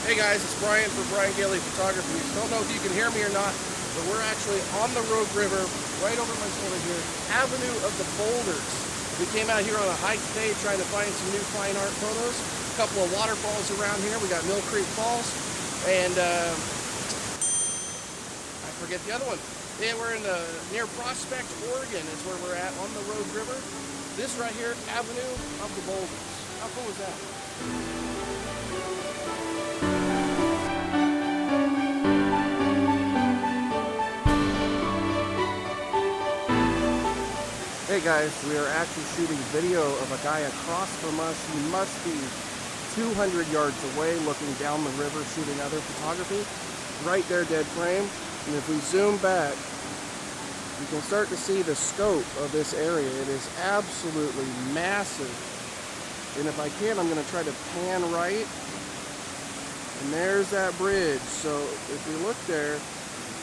Hey guys, it's Brian for Gailey Photography. Don't know if you can hear me or not, but we're actually on the Rogue River, right over my shoulder here, Avenue of the Boulders. We came out here on a hike today trying to find some new fine art photos. A couple of waterfalls around here. We got Mill Creek Falls, and I forget the other one. Yeah, we're in near Prospect, Oregon is where we're at on the Rogue River. This right here, Avenue of the Boulders. How cool is that? Hey guys, we are actually shooting video of a guy across from us. He must be 200 yards away looking down the river shooting other photography. Right there, dead frame. And if we zoom back, you can start to see the scope of this area. It is absolutely massive. And if I can, I'm going to try to pan right. And there's that bridge. So if we look there,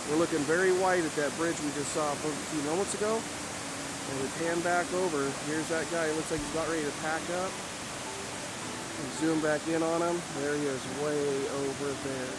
we're looking very white at that bridge we just saw a few moments ago. And we pan back over, here's that guy, it looks like he's about ready to pack up. And zoom back in on him, there he is, way over there.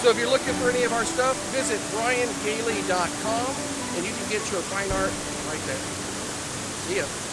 So if you're looking for any of our stuff, visit briangailey.com and you can get your fine art right there. See ya.